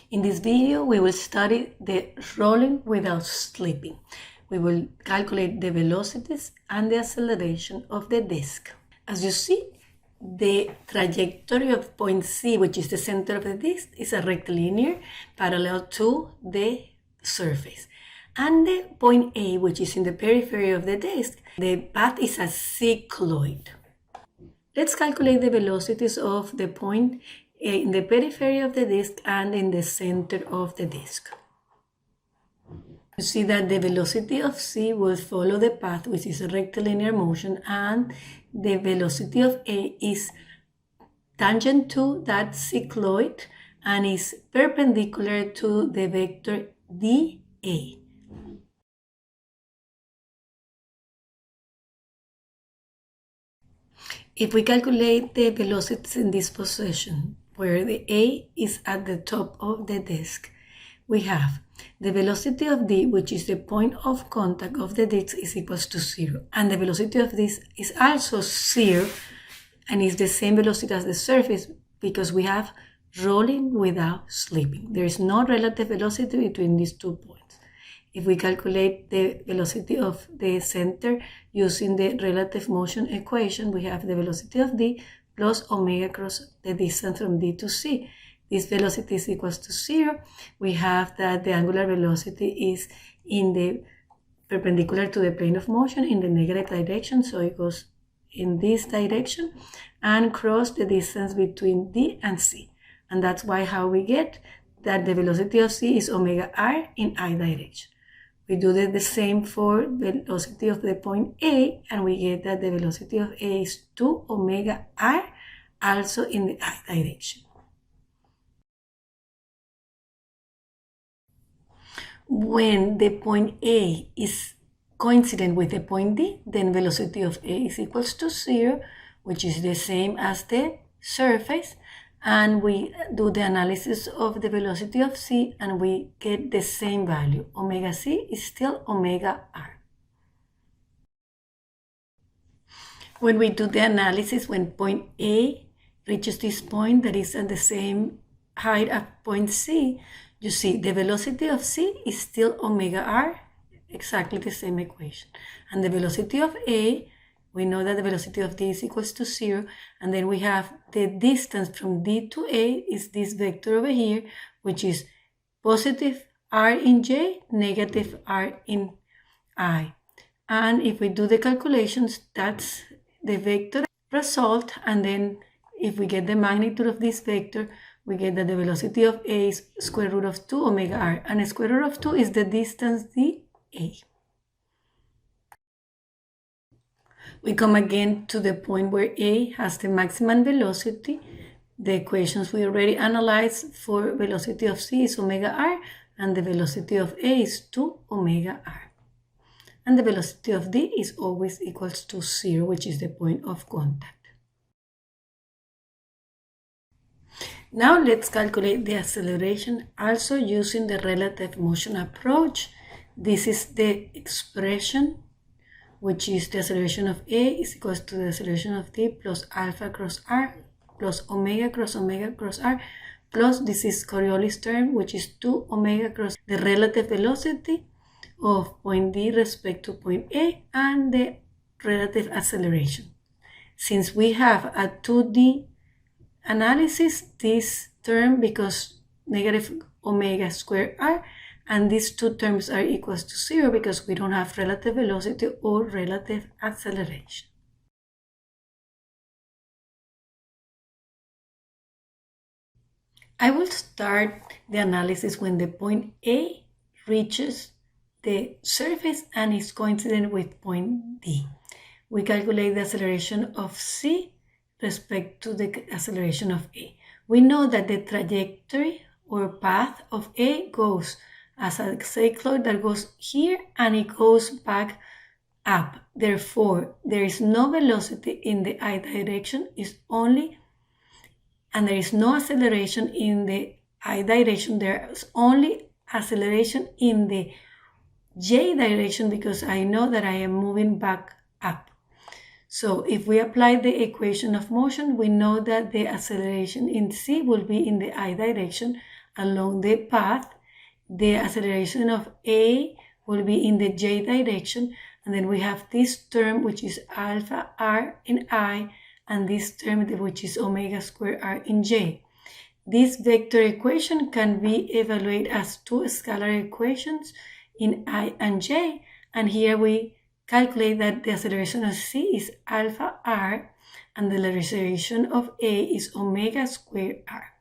In this video, we will study the rolling without slipping. We will calculate the velocities and the acceleration of the disk. As you see, the trajectory of point C, which is the center of the disk, is a rectilinear parallel to the surface. And the point A, which is in the periphery of the disk, the path is a cycloid. Let's calculate the velocities of the point in the periphery of the disk and in the center of the disk. You see that the velocity of C will follow the path, which is a rectilinear motion, and the velocity of A is tangent to that cycloid and is perpendicular to the vector dA. If we calculate the velocities in this position, where the A is at the top of the disk, we have the velocity of D, which is the point of contact of the disk, is equals to 0. And the velocity of this is also 0 and is the same velocity as the surface because we have rolling without slipping. There is no relative velocity between these 2 points. If we calculate the velocity of the center using the relative motion equation, we have the velocity of D plus omega cross the distance from D to C. This velocity is equals to 0. We have that the angular velocity is in the perpendicular to the plane of motion in the negative direction, so it goes in this direction and cross the distance between D and C. And that's why how we get that the velocity of C is omega r in I direction. We do the same for the velocity of the point A, and we get that the velocity of A is 2 omega r, also in the I direction. When the point A is coincident with the point D, then velocity of A is equals to 0, which is the same as the surface. And we do the analysis of the velocity of C and we get the same value. Omega C is still omega r. When we do the analysis, when point A reaches this point that is at the same height as point C, you see the velocity of C is still omega r, exactly the same equation. And the velocity of A, we know that the velocity of D is equals to 0, and then we have the distance from D to A is this vector over here, which is positive r in J, negative r in I. And if we do the calculations, that's the vector result, and then if we get the magnitude of this vector, we get that the velocity of A is square root of 2 omega r, and the square root of 2 is the distance dA. We come again to the point where A has the maximum velocity. The equations we already analyzed for velocity of C is omega r, and the velocity of A is 2 omega r. And the velocity of D is always equals to 0, which is the point of contact. Now let's calculate the acceleration also using the relative motion approach. This is the expression, which is the acceleration of A is equals to the acceleration of D plus alpha cross r plus omega cross r plus this is Coriolis term, which is 2 omega cross the relative velocity of point D respect to point A and the relative acceleration. Since we have a 2D analysis, this term becomes negative omega squared r, and these two terms are equals to 0 because we don't have relative velocity or relative acceleration. I will start the analysis when the point A reaches the surface and is coincident with point D. We calculate the acceleration of C respect to the acceleration of A. We know that the trajectory or path of A goes as a cycloid that goes here and it goes back up. Therefore, there is no velocity in the I direction, and there is no acceleration in the I direction. There is only acceleration in the J direction because I know that I am moving back up. So if we apply the equation of motion, we know that the acceleration in C will be in the I direction along the path, the acceleration of A will be in the j direction, and then we have this term which is alpha r in I, and this term which is omega squared r in j. This vector equation can be evaluated as two scalar equations in I and j, and here we calculate that the acceleration of c is alpha r, and the acceleration of A is omega squared r.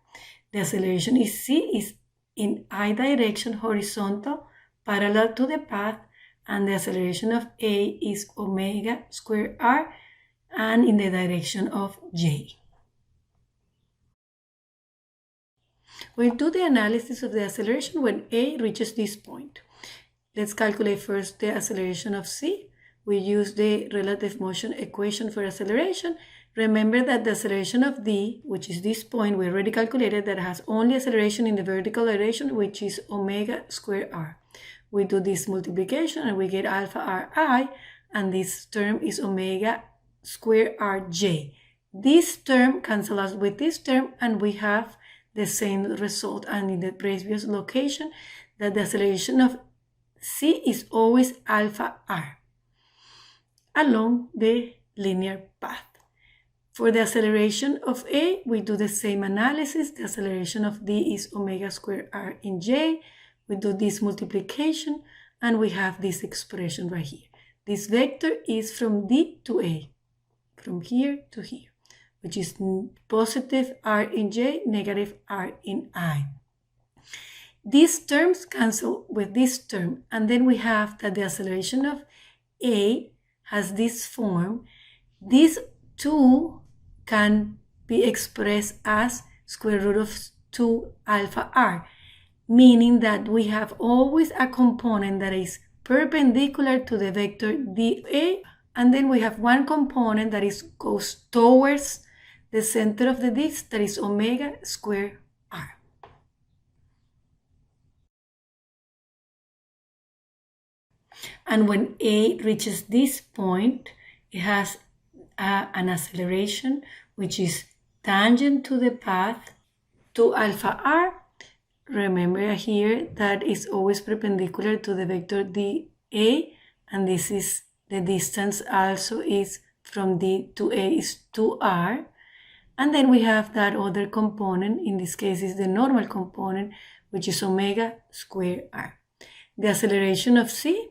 The acceleration is c is in I direction, horizontal, parallel to the path, and the acceleration of A is omega squared r, and in the direction of j. We'll do the analysis of the acceleration when A reaches this point. Let's calculate first the acceleration of c. We use the relative motion equation for acceleration. Remember that the acceleration of d, which is this point, we already calculated that has only acceleration in the vertical direction, which is omega squared r. We do this multiplication and we get alpha ri, and this term is omega squared rj. This term cancels out with this term, and we have the same result and in the previous location, that the acceleration of c is always alpha r along the linear path. For the acceleration of A, we do the same analysis. The acceleration of D is omega squared r in j. We do this multiplication, and we have this expression right here. This vector is from D to A, from here to here, which is positive r in j, negative r in I. These terms cancel with this term, and then we have that the acceleration of A has this form. These two can be expressed as square root of 2 alpha r, meaning that we have always a component that is perpendicular to the vector dA, and then we have one component that goes towards the center of the disc, that is omega squared r. And when A reaches this point, it has an acceleration which is tangent to the path to alpha r. Remember here that is always perpendicular to the vector dA, and this is the distance also is from D to A is 2r. And then we have that other component, in this case is the normal component, which is omega squared r. The acceleration of c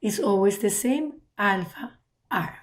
is always the same, alpha r.